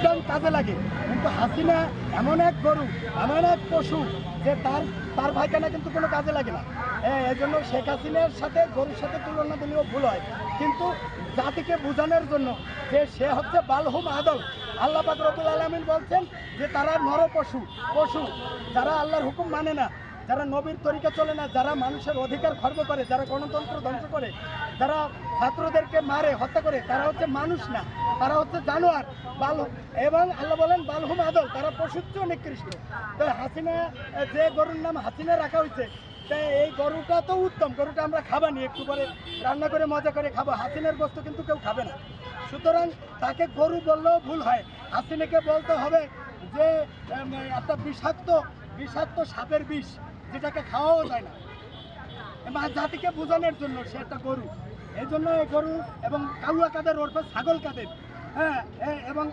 ডান কাজে লাগে, কিন্তু হাসিনা এমন এক গরু, এমন এক পশু যে তার ভাইখানা কিন্তু কোনো কাজে লাগে না। এই জন্য শেখ হাসিনার সাথে গরুর সাথে তুলনা দিলেও ভুল হয়, কিন্তু জাতিকে বোঝানোর জন্য যে সে হচ্ছে বালহুম আদল। আল্লাহ পাক রব্বুল আলামিন বলছেন যে তারা নর পশু, যারা আল্লাহর হুকুম মানে না, যারা নবীর তরিকা চলে না, যারা মানুষের অধিকার খর্ব করে, যারা গণতন্ত্র ধ্বংস করে, যারা ছাত্রদেরকে মারে, হত্যা করে, তারা হচ্ছে মানুষ না, তারা হচ্ছে জানোয়ার, এবং আল্লাহ বলেন বালহুম আদল, তারা পশুর চেয়ে নিকৃষ্ট। তো হাসিনা, যে গরুর নাম হাসিনা রাখা হয়েছে, তাই এই গরুটা তো উত্তম, গরুটা আমরা খাবানি, একটু করে রান্না করে মজা করে খাবো। হাসিনার গোস্ত কিন্তু কেউ খাবে না, সুতরাং তাকে গরু বললেও ভুল হয়। হাসিনাকে বলতে হবে যে একটা বিষাক্ত সাপের বিষ, যেটাকে খাওয়াও যায় না, এবং জাতিকে বোঝানোর জন্য সে একটা গরু। এই জন্য এই গরু এবং কাউয়া কাদের ওরফে ছাগল কাদের, এবং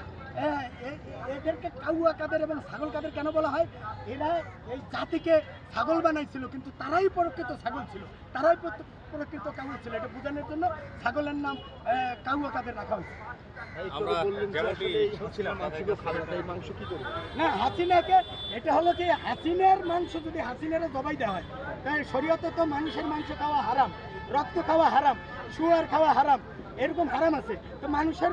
এদেরকে কাউয়া কাদের এবং ছাগল কাদের কেন বলা হয়? এরা এই জাতিকে ছাগল বানাইছিল, কিন্তু তারাই প্রকৃত ছাগল ছিল, তারাই প্রকৃত কাউয়া ছিল। এটা বোঝানোর জন্য ছাগলের নাম কাউয়া কাদের রাখা হয়েছে। না, হাসিনাকে এটা হলো কি, হাসিনার মাংস যদি হাসিনারে জবাই দেওয়া হয়, তাই শরীয়তে তো মানুষের মাংস খাওয়া হারাম, রক্ত খাওয়া হারাম, শুয়ার খাওয়া হারাম, এরকম হারাম আছে। তো মানুষের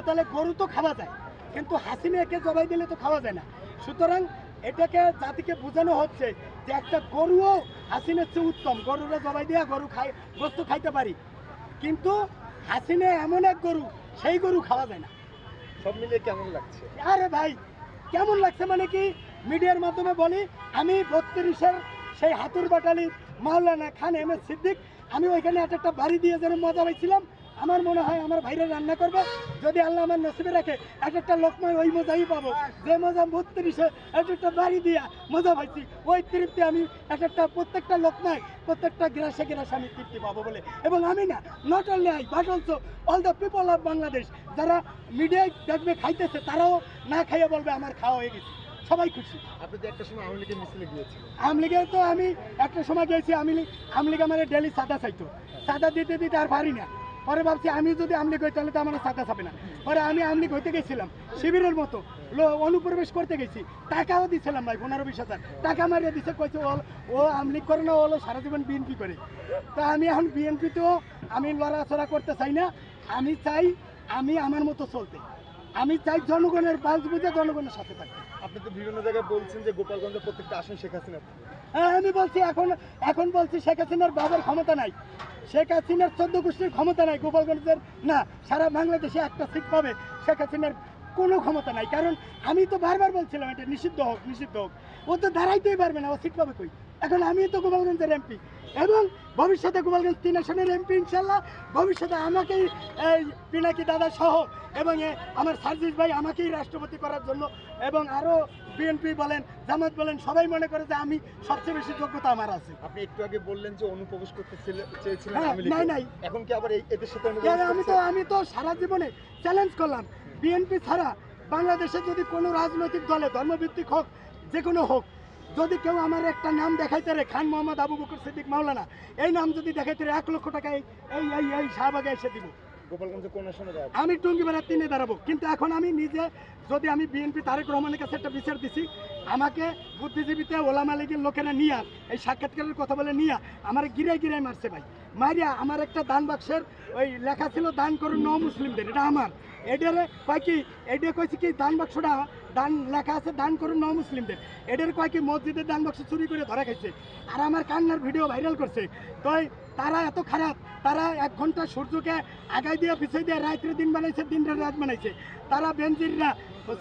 তাহলে গরু তো খাওয়া যায়, কিন্তু হাসিনাকে জবাই দিলে তো খাওয়া যায় না। সুতরাং এটাকে জাতিকে বোঝানো হচ্ছে যে একটা গরুও হাসিনার চেয়ে উত্তম, গরুরা জবাই দিয়ে গরু গোস্ত খাইতে পারি, কিন্তু হাসিনা এমন এক গরু, সেই গরু খাওয়া যায় না। সব মিলিয়ে কেমন লাগছে? আরে ভাই, কেমন লাগছে মানে কি, মিডিয়ার মাধ্যমে বলি, আমি 32-এর সেই হাতুর বাটালি মাওলানা খান এম এস সিদ্দিক, আমি ওইখানে একটা বাড়ি দিয়ে যেন মজা পাইছিলাম। আমার মনে হয় আমার ভাইরা রান্না করবে, যদি আল্লাহ আমার নসিবে রাখে, একটা লোকমায় ওই মজাই পাবো, যে মজা 32-এ একটা বাড়ি দিয়া মজা পাইছি, ওই তৃপ্তি আমি একটা প্রত্যেকটা লোকমায়, প্রত্যেকটা গ্রাসে আমি তৃপ্তি পাবো বলে। এবং আমি না, not only I but also all the people of Bangladesh, যারা মিডিয়ায় দেখবে খাইতেছে, তারাও না খাইয়া বলবে আমার খাওয়া হয়ে গেছে, সবাই খুশি। আপনি তো একটা সময় আওয়ামী লীগের মিছিলে গিয়েছিলেন। আওয়ামী লীগের তো আমি একটা সময় গিয়েছি, আওয়ামী লীগ আমার ডেলি চাঁদা চাইতো, চাঁদা দিতে দিতে আর পারি না। পরে ভাবছি আমি যদি আওয়ামী লীগ হই তাহলে তো আমার চাঁদা চাবে না। পরে আমি আওয়ামী লীগ হইতে গেছিলাম, শিবিরের মতো অনুপ্রবেশ করতে গেছি, টাকাও দিছিলাম ভাই, 15-20 হাজার টাকা মারিয়ে দিচ্ছে, কইছে ও আওয়ামী লীগ করে না, ও সারা জীবন বিএনপি করে। তা আমি এখন বিএনপিতেও আমি লড়াচড়া করতে চাই না, আমি চাই আমি আমার মতো চলতে, আমি চাই জনগণের বাস বুঝে জনগণের সাথে থাকতে। আপনি তো বিভিন্ন জায়গায় বলছেন যে গোপালগঞ্জের প্রত্যেকটা আসন শেখ হাসিনা। হ্যাঁ, আমি বলছি, এখন বলছি শেখ হাসিনার বাবার ক্ষমতা নাই, শেখ হাসিনার 14 গোষ্ঠীর ক্ষমতা নাই, গোপালগঞ্জের না, সারা বাংলাদেশে একটা সিট পাবে শেখ হাসিনার কোনো ক্ষমতা নাই। কারণ আমি তো বারবার বলছিলাম এটা নিষিদ্ধ হোক, নিষিদ্ধ হোক, ও তো দাঁড়াইতেই পারবে না, ও সিট পাবে কই? এখন আমি তো গোপালগঞ্জের এমপি, এবং ভবিষ্যতে গোপালগঞ্জ 3 আসনের এমপি ইনশাল্লাহ। ভবিষ্যতে আমাকেই এই পিনাকি দাদা সহ এবং আমার সার্জিস ভাই আমাকেই রাষ্ট্রপতি করার জন্য, এবং আরও বিএনপি বলেন, জামাত বলেন, সবাই মনে করে যে আমি সবচেয়ে বেশি যোগ্যতা আমার আছে। আপনি একটু আগে বললেন যে অনুপ্রবেশ করতে চেয়েছিলেন হ্যাঁ, আওয়ামী লীগে। নাই। এখন কি আবার এদের সাথে আমি তো সারা জীবনে চ্যালেঞ্জ করলাম, বিএনপি ছাড়া বাংলাদেশে যদি কোনো রাজনৈতিক দলে, ধর্মভিত্তিক হোক, যে কোনো হোক, যদি কেউ আমার একটা নাম দেখাইতে রে, খান মোহাম্মদ আবু বকর সিদ্দিক মাওলানা, এই নাম যদি দেখাইতে রে, 1 লক্ষ টাকা এই শাহবাগে এসে দিব। গোপালগঞ্জে কোন আসনে যাবেন? আমি টঙ্গিপাড়া 3-এ দাঁড়াবো, কিন্তু এখন আমি নিজে, যদি আমি বিএনপি তারেক রহমানের কাছে একটা বিচার দিছি, আমাকে বুদ্ধিজীবীতে ওলামা লীগের লোকেরা নিয়ে এই সাক্ষাৎকারের কথা বলে নিয়ে আমার গিরাই মারছে ভাই, মারিয়া আমার একটা দান বাক্সের ওই লেখা ছিল দান করুন ন মুসলিমদের, এটা আমার, এটারে কয় কি, এটা কয়েছে কি দান বাক্সটা দান লেখা আছে দান করুন ন মুসলিমদের, এটার কয় কি মসজিদের দান বাক্স চুরি করে ধরা খাইছে, আর আমার কান্নার ভিডিও ভাইরাল করছে। তো তারা এত খারাপ, তারা 1 ঘন্টা সূর্যকে আগাই দিয়ে পিছিয়ে দিয়ে রাত্রে দিন বানাইছে, দিনটা রাত বানাইছে। তারা বেনজিররা,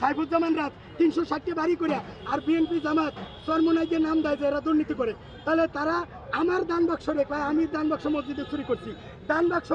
সাইফুজ্জামান রাত 360টি বাড়ি করে, আর বিএনপি জামাত চরমোনাই দিয়ে নাম দেয় যে এরা দুর্নীতি করে। তাহলে তারা আমার দান বাক্স রেখে, আমি দান বাক্স মসজিদে চুরি করছি, দান বাক্স